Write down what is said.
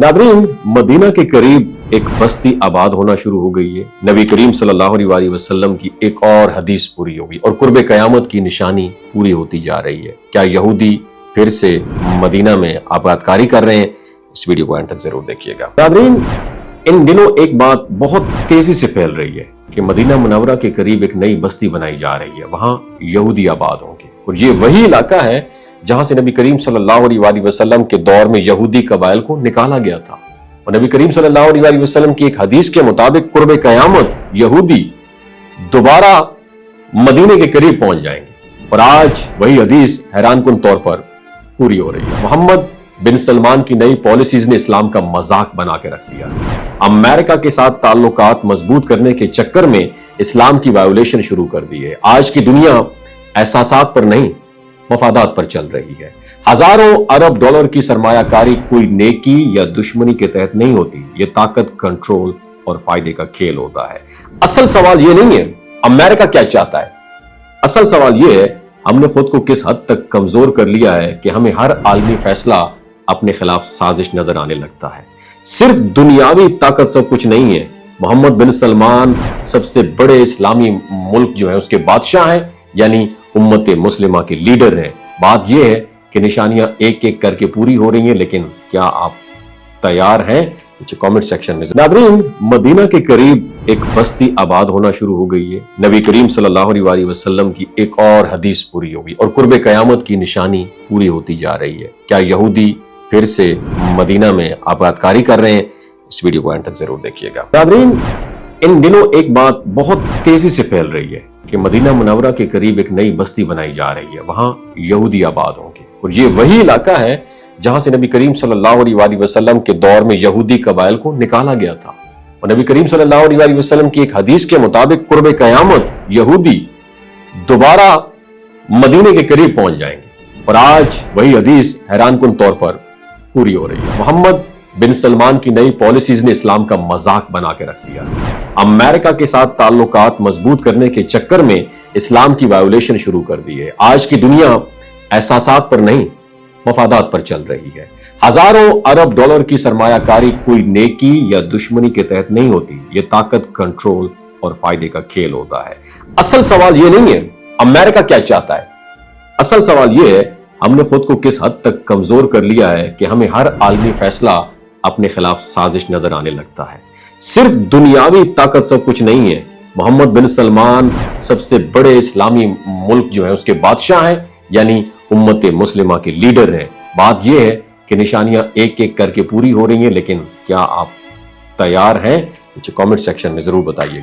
Nadreen, Medina के करीब एक बस्ती आबाद होना शुरू हो गई है। नबी करीम सल्लल्लाहु अलैहि वसल्लम की एक और हदीस पूरी होगी और कुर्ब क़यामत की निशानी पूरी होती जा रही है। क्या यहूदी फिर से मदीना में आबादकारी कर रहे हैं? इस वीडियो को अंत तक जरूर देखिएगा। नादरीन, इन दिनों एक बात बहुत तेजी से फैल रही है कि मदीना मुनव्वरा के करीब एक नई बस्ती बनाई जा रही है, वहां यहूदी आबाद होंगे और ये वही इलाका है जहां से नबी करीम सल्लल्लाहु अलैहि वसल्लम के दौर में यहूदी कबाइल को निकाला गया था। और नबी करीम सल्लल्लाहु अलैहि वसल्लम की एक हदीस के मुताबिक कुर्ब क़यामत यहूदी दोबारा मदीने के करीब पहुंच जाएंगे और आज वही हदीस हैरानकुन तौर पर पूरी हो रही है। मोहम्मद बिन सलमान की नई पॉलिसीज ने इस्लाम का मजाक बना के रख दिया। अमेरिका के साथ ताल्लुकात मजबूत करने के चक्कर में इस्लाम की वायोलेशन शुरू कर दी है। आज की दुनिया एहसासात पर नहीं, मफादात पर चल रही है। हजारों अरब डॉलर की सरमायाकारी कोई नेकी या दुश्मनी के तहत नहीं होती, ये ताकत, कंट्रोल और फायदे का खेल होता है। असल सवाल ये नहीं है अमेरिका क्या चाहता है, असल सवाल ये है हमने खुद को किस हद तक कमजोर कर लिया है कि हमें हर आलमी फैसला अपने खिलाफ साजिश नजर आने लगता है। सिर्फ दुनियावी ताकत सब कुछ नहीं है। मोहम्मद बिन सलमान सबसे बड़े इस्लामी मुल्क जो है उसके बादशाह हैं, यानी उम्मत मुस्लिमा के लीडर हैं। बात यह है कि निशानियां एक एक करके पूरी हो रही हैं, लेकिन क्या आप तैयार हैं? नीचे कमेंट सेक्शन में। नादरीन, मदीना के करीब एक बस्ती आबाद होना शुरू हो गई है। नबी करीम सल्लल्लाहु अलैहि वसल्लम की एक और हदीस पूरी होगी और कुर्ब क़यामत की निशानी पूरी होती जा रही है। क्या यहूदी फिर से मदीना में आबादकारी कर रहे हैं? इस वीडियो को अंत तक जरूर देखिएगा। नादरीन, इन दिनों एक बात बहुत तेजी से फैल रही है कि मदीना मुनव्वरा के करीब एक नई बस्ती बनाई जा रही है, वहां यहूदी आबाद होंगे और ये वही इलाका है जहां से नबी करीम सल्लल्लाहु अलैहि वसल्लम के दौर में यहूदी कबाइल को निकाला गया था। और नबी करीम सल्लल्लाहु अलैहि वसल्लम की एक हदीस के मुताबिक कुर्ब क़यामत यहूदी दोबारा मदीने के करीब पहुंच जाएंगे और आज वही हदीस हैरानकुन तौर पर पूरी हो रही है। मोहम्मद बिन सलमान की नई पॉलिसीज ने इस्लाम का मजाक बना के रख दिया। अमेरिका के साथ ताल्लुकात मजबूत करने के चक्कर में इस्लाम की वायोलेशन शुरू कर दी है। आज की दुनिया एहसासात पर नहीं, मफादात पर चल रही है। हजारों अरब डॉलर की सरमायाकारी कोई नेकी या दुश्मनी के तहत नहीं होती, ये ताकत, कंट्रोल और फायदे का खेल होता है। असल सवाल ये नहीं है अमेरिका क्या चाहता है, असल सवाल ये है हमने खुद को किस हद तक कमजोर कर लिया है कि हमें हर आलमी फैसला अपने खिलाफ साजिश नजर आने लगता है। सिर्फ दुनियावी ताकत सब कुछ नहीं है। मोहम्मद बिन सलमान सबसे बड़े इस्लामी मुल्क जो है उसके बादशाह हैं, यानी उम्मत मुस्लिमा के लीडर हैं। बात यह है कि निशानियां एक एक करके पूरी हो रही हैं, लेकिन क्या आप तैयार हैं? नीचे कमेंट सेक्शन में जरूर बताइएगा।